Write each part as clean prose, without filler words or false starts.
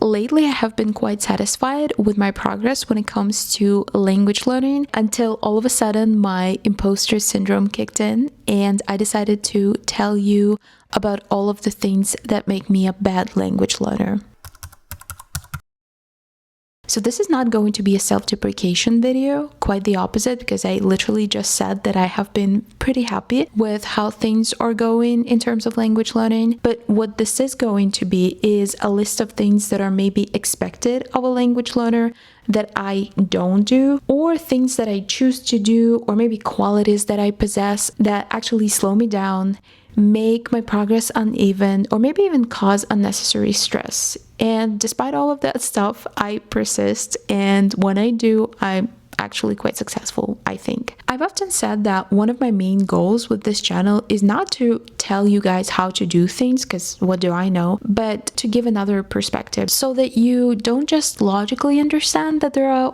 Lately, I have been quite satisfied with my progress when it comes to language learning until all of a sudden my imposter syndrome kicked in and I decided to tell you about all of the things that make me a bad language learner. So this is not going to be a self-deprecation video, quite the opposite, because I literally just said that I have been pretty happy with how things are going in terms of language learning. But what this is going to be is a list of things that are maybe expected of a language learner that I don't do, or things that I choose to do, or maybe qualities that I possess that actually slow me down, make my progress uneven, or maybe even cause unnecessary stress. And despite all of that stuff, I persist, and when I do, I'm actually quite successful, I think. I've often said that one of my main goals with this channel is not to tell you guys how to do things, because what do I know, but to give another perspective so that you don't just logically understand that there are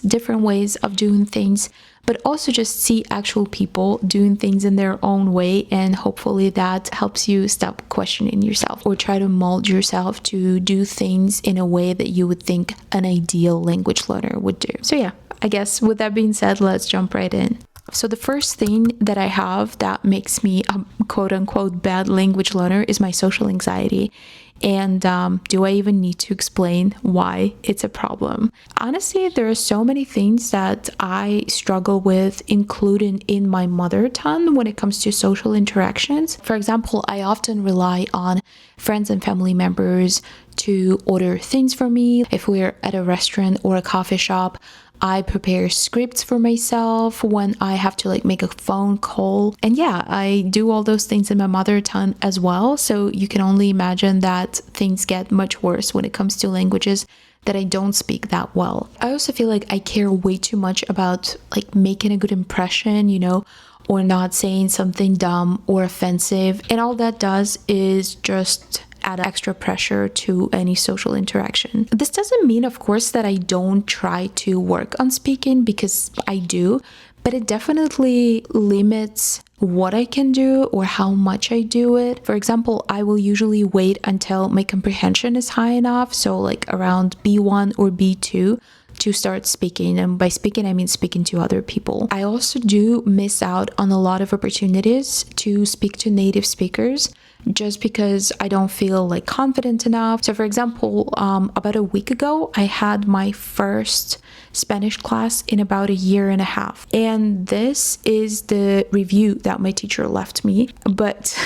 different ways of doing things, but also just see actual people doing things in their own way, and hopefully that helps you stop questioning yourself or try to mold yourself to do things in a way that you would think an ideal language learner would do. So yeah, I guess with that being said, let's jump right in. So the first thing that I have that makes me a quote-unquote bad language learner is my social anxiety. And do I even need to explain why it's a problem? Honestly, there are so many things that I struggle with, including in my mother tongue when it comes to social interactions. For example, I often rely on friends and family members to order things for me. If we're at a restaurant or a coffee shop, I prepare scripts for myself when I have to make a phone call. And yeah, I do all those things in my mother tongue as well. So you can only imagine that things get much worse when it comes to languages that I don't speak that well. I also feel like I care way too much about making a good impression, or not saying something dumb or offensive. And all that does is just add extra pressure to any social interaction. This doesn't mean, of course, that I don't try to work on speaking, because I do, but it definitely limits what I can do or how much I do it. For example, I will usually wait until my comprehension is high enough, so around B1 or B2, to start speaking. And by speaking, I mean speaking to other people. I also do miss out on a lot of opportunities to speak to native speakers just because I don't feel confident enough. So for example, about a week ago, I had my first Spanish class in about a year and a half. And this is the review that my teacher left me. But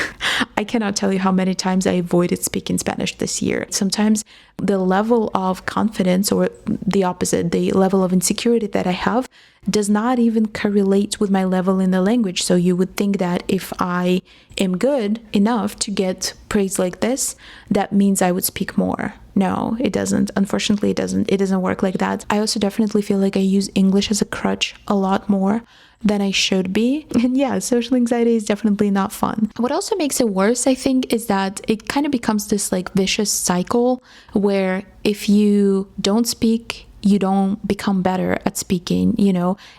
I cannot tell you how many times I avoided speaking Spanish this year. Sometimes the level of confidence, or the opposite, the level of insecurity that I have, does not even correlate with my level in the language. So you would think that if I am good enough to get praise like this, that means I would speak more. No, it doesn't. Unfortunately, it doesn't work like that. I also definitely feel like I use English as a crutch a lot more than I should be. And yeah, social anxiety is definitely not fun. What also makes it worse, I think, is that it kind of becomes this vicious cycle where if you don't speak, you don't become better at speaking,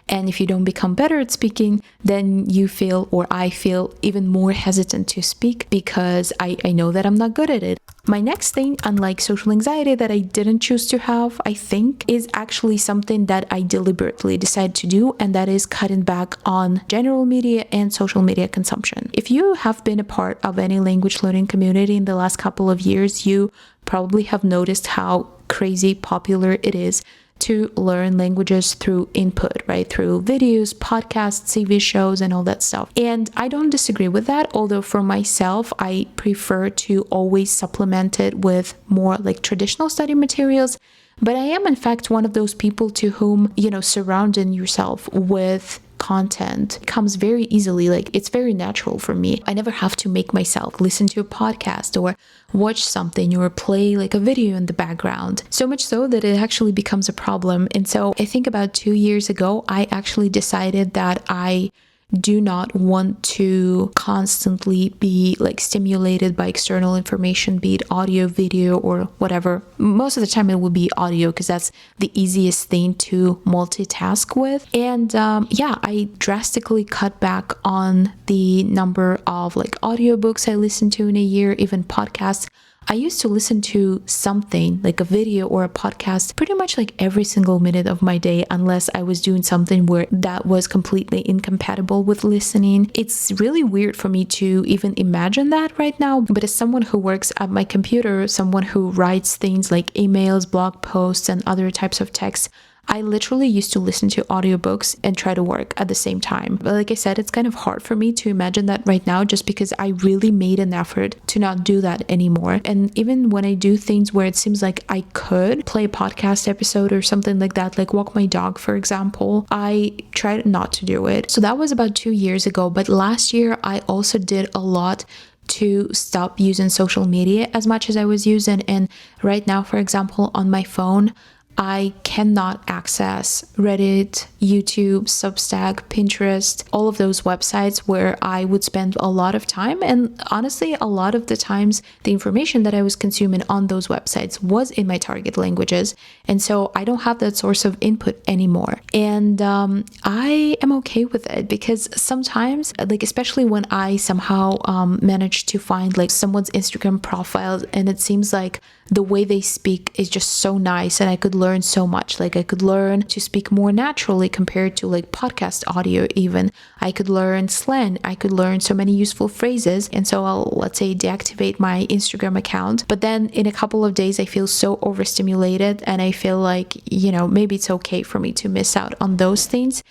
and if you don't become better at speaking, then you feel, or I feel, even more hesitant to speak because I know that I'm not good at it. My next thing, unlike social anxiety that I didn't choose to have, I think, is actually something that I deliberately decided to do, and that is cutting back on general media and social media consumption. If you have been a part of any language learning community in the last couple of years, you probably have noticed how crazy popular it is to learn languages through input, right? Through videos, podcasts, TV shows, and all that stuff. And I don't disagree with that, although for myself, I prefer to always supplement it with more traditional study materials. But I am, in fact, one of those people to whom, surrounding yourself with content comes very easily. It's very natural for me. I never have to make myself listen to a podcast or watch something or play a video in the background. So much so that it actually becomes a problem. And so I think about 2 years ago, I actually decided that I do not want to constantly be stimulated by external information, be it audio, video, or whatever. Most of the time it will be audio because that's the easiest thing to multitask with. And yeah, I drastically cut back on the number of audiobooks I listen to in a year, even podcasts. I used to listen to something like a video or a podcast pretty much like every single minute of my day, unless I was doing something where that was completely incompatible with listening. It's really weird for me to even imagine that right now, but as someone who works at my computer, someone who writes things like emails, blog posts, and other types of text, I literally used to listen to audiobooks and try to work at the same time. But like I said, it's kind of hard for me to imagine that right now, just because I really made an effort to not do that anymore. And even when I do things where it seems like I could play a podcast episode or something like that, like walk my dog, for example, I tried not to do it. So that was about 2 years ago. But last year, I also did a lot to stop using social media as much as I was using. And right now, for example, on my phone, I cannot access Reddit, YouTube, Substack, Pinterest, all of those websites where I would spend a lot of time. And honestly, a lot of the times, the information that I was consuming on those websites was in my target languages. And so I don't have that source of input anymore. And I am okay with it, because sometimes, like especially when I somehow manage to find like someone's Instagram profile and it seems like the way they speak is just so nice and I could learn so much. Like I could learn to speak more naturally compared to like podcast audio even. I could learn slang. I could learn so many useful phrases. And so I'll, let's say, deactivate my Instagram account. But then in a couple of days, I feel so overstimulated and I feel like, maybe it's okay for me to miss out on those things.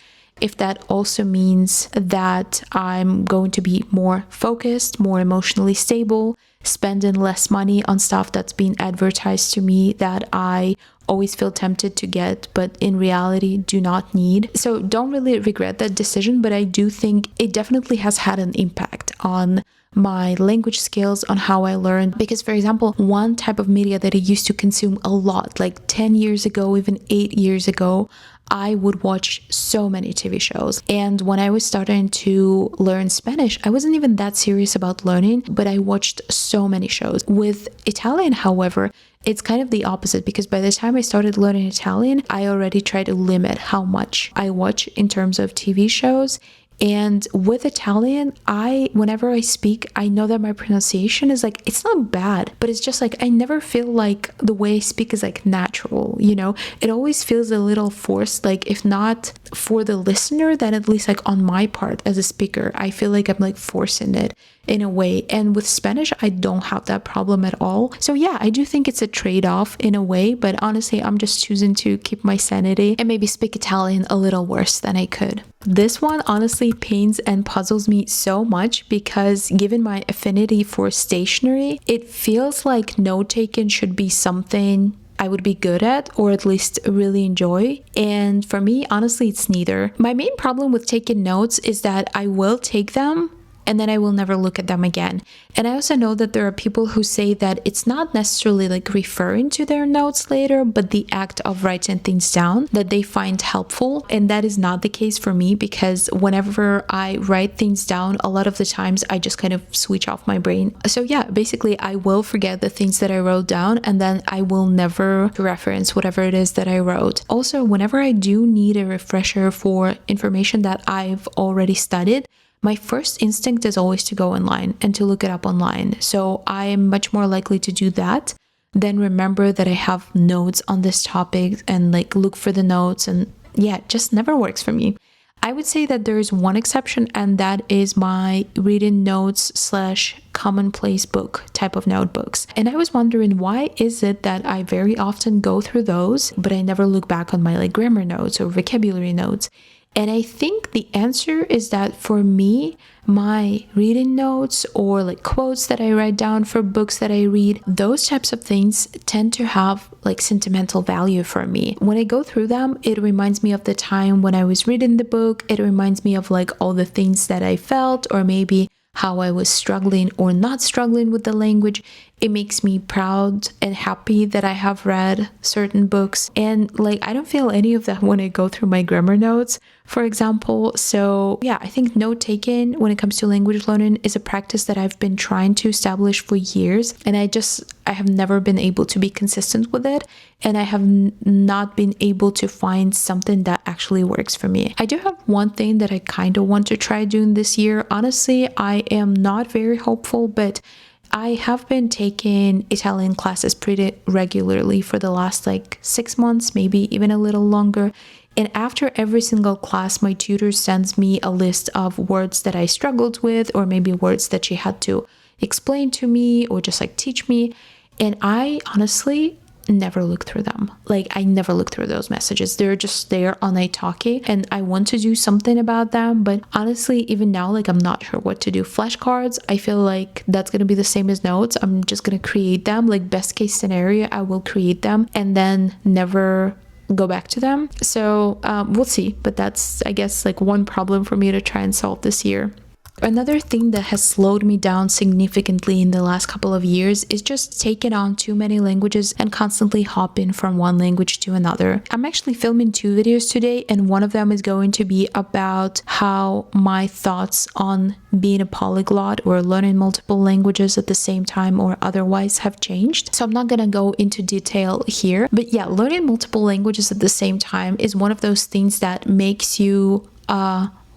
If that also means that I'm going to be more focused, more emotionally stable, spending less money on stuff that's being advertised to me that I always feel tempted to get, but in reality do not need. So don't really regret that decision, but I do think it definitely has had an impact on my language skills, on how I learned. Because for example, one type of media that I used to consume a lot, like 10 years ago, even 8 years ago, I would watch so many TV shows. And when I was starting to learn Spanish, I wasn't even that serious about learning, but I watched so many shows. With Italian, however, it's kind of the opposite, because by the time I started learning Italian, I already tried to limit how much I watch in terms of TV shows. And with Italian, whenever I speak, I know that my pronunciation is like, it's not bad, but it's just like, I never feel like the way I speak is like natural, It always feels a little forced, like if not for the listener, then at least like on my part as a speaker, I feel like I'm like forcing it in a way. And with Spanish, I don't have that problem at all. So yeah, I do think it's a trade-off in a way, but honestly, I'm just choosing to keep my sanity and maybe speak Italian a little worse than I could. This one honestly pains and puzzles me so much, because given my affinity for stationery, it feels like note-taking should be something I would be good at, or at least really enjoy. And for me, honestly, it's neither. My main problem with taking notes is that I will take them and then I will never look at them again. And I also know that there are people who say that it's not necessarily like referring to their notes later, but the act of writing things down that they find helpful. And that is not the case for me, because whenever I write things down, a lot of the times I just kind of switch off my brain. So yeah, basically I will forget the things that I wrote down, and then I will never reference whatever it is that I wrote. Also, whenever I do need a refresher for information that I've already studied, my first instinct is always to go online and to look it up online. So I am much more likely to do that than remember that I have notes on this topic and like look for the notes. And yeah, it just never works for me. I would say that there is one exception, and that is my reading notes / commonplace book type of notebooks. And I was wondering, why is it that I very often go through those, but I never look back on my like grammar notes or vocabulary notes? And I think the answer is that for me, my reading notes or like quotes that I write down for books that I read, those types of things tend to have like sentimental value for me. When I go through them, it reminds me of the time when I was reading the book. It reminds me of like all the things that I felt, or maybe how I was struggling or not struggling with the language. It makes me proud and happy that I have read certain books. And like, I don't feel any of that when I go through my grammar notes, for example. So yeah, I think note taking when it comes to language learning is a practice that I've been trying to establish for years. And I have never been able to be consistent with it. And I have not been able to find something that actually works for me. I do have one thing that I kind of want to try doing this year. Honestly, I am not very hopeful, but I have been taking Italian classes pretty regularly for the last like 6 months, maybe even a little longer. And after every single class, my tutor sends me a list of words that I struggled with, or maybe words that she had to explain to me or just like teach me. And I honestly never look through them. Like, I never look through those messages. They're just there on Italki, and I want to do something about them. But honestly, even now, like, I'm not sure what to do. Flashcards, I feel like that's gonna be the same as notes. I'm just gonna create them. Like, best case scenario, I will create them and then never go back to them. So we'll see. But that's, I guess, like one problem for me to try and solve this year. Another thing that has slowed me down significantly in the last couple of years is just taking on too many languages and constantly hopping from one language to another. I'm actually filming 2 videos today, and one of them is going to be about how my thoughts on being a polyglot or learning multiple languages at the same time or otherwise have changed. So I'm not gonna go into detail here, but yeah, learning multiple languages at the same time is one of those things that makes you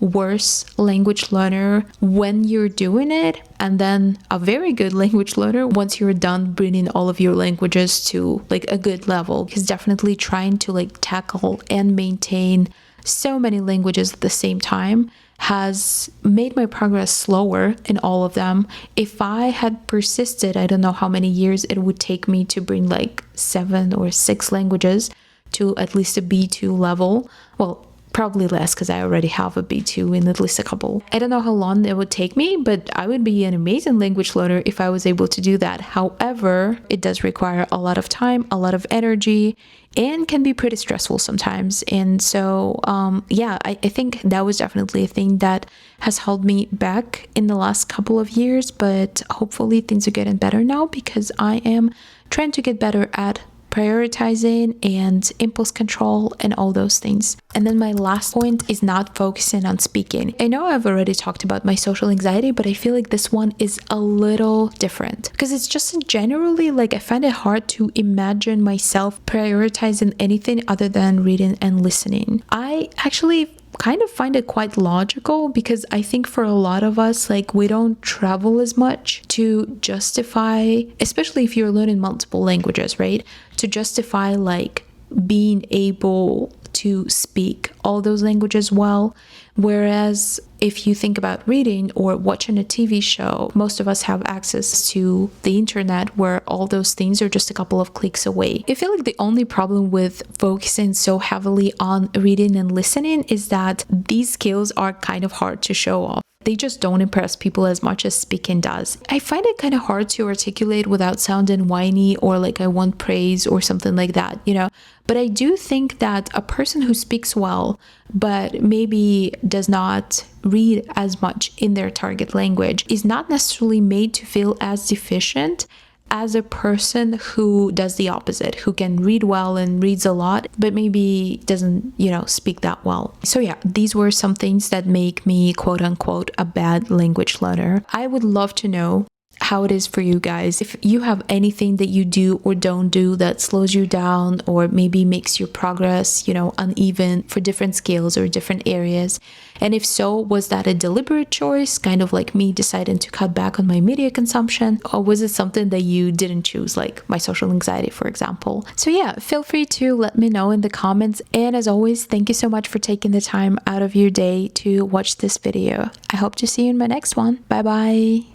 worse language learner when you're doing it, and then a very good language learner once you're done bringing all of your languages to like a good level. Because definitely trying to like tackle and maintain so many languages at the same time has made my progress slower in all of them. If I had persisted, I don't know how many years it would take me to bring like 7 or 6 languages to at least a B2 level. Well, probably less, because I already have a B2 in at least a couple. I don't know how long it would take me, but I would be an amazing language learner if I was able to do that. However, it does require a lot of time, a lot of energy, and can be pretty stressful sometimes. And so, yeah, I think that was definitely a thing that has held me back in the last couple of years, but hopefully things are getting better now, because I am trying to get better at prioritizing and impulse control and all those things. And then my last point is not focusing on speaking. I know I've already talked about my social anxiety, but I feel like this one is a little different, because it's just generally like I find it hard to imagine myself prioritizing anything other than reading and listening. I actually kind of find it quite logical, because I think for a lot of us, like, we don't travel as much to justify, especially if you're learning multiple languages, right? To justify like being able to speak all those languages well. Whereas if you think about reading or watching a TV show, most of us have access to the internet where all those things are just a couple of clicks away. I feel like the only problem with focusing so heavily on reading and listening is that these skills are kind of hard to show off. They just don't impress people as much as speaking does. I find it kind of hard to articulate without sounding whiny or like I want praise or something like that, you know? But I do think that a person who speaks well, but maybe does not read as much in their target language, is not necessarily made to feel as deficient as a person who does the opposite, who can read well and reads a lot, but maybe doesn't, you know, speak that well. So yeah, these were some things that make me quote unquote a bad language learner. I would love to know how it is for you guys. If you have anything that you do or don't do that slows you down or maybe makes your progress, you know, uneven for different skills or different areas. And if so, was that a deliberate choice, kind of like me deciding to cut back on my media consumption? Or was it something that you didn't choose, like my social anxiety, for example? So yeah, feel free to let me know in the comments. And as always, thank you so much for taking the time out of your day to watch this video. I hope to see you in my next one. Bye bye.